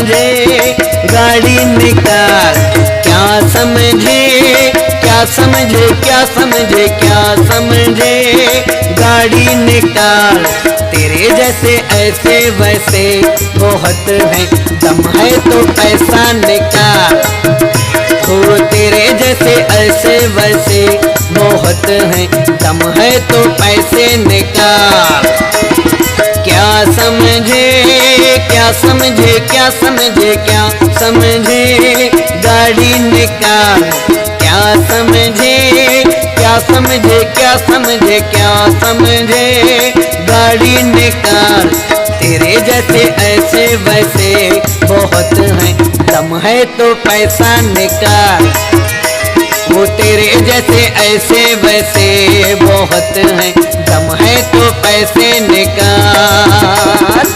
समझे गाड़ी निकाल। क्या समझे क्या समझे क्या समझे क्या समझे गाड़ी निकाल। तेरे जैसे ऐसे वैसे बहुत हैं, दम है तो पैसा निकाल। हो तेरे जैसे ऐसे वैसे बहुत हैं, दम है तो पैसे निकाल। क्या समझे क्या समझे क्या समझे क्या समझे गाड़ी निकाल। क्या समझे क्या समझे क्या समझे क्या समझे गाड़ी निकाल। तेरे जैसे ऐसे वैसे बहुत हैं, दम है तो पैसा निकाल। वो तेरे जैसे ऐसे वैसे बहुत हैं, दम है तो पैसे निकाल।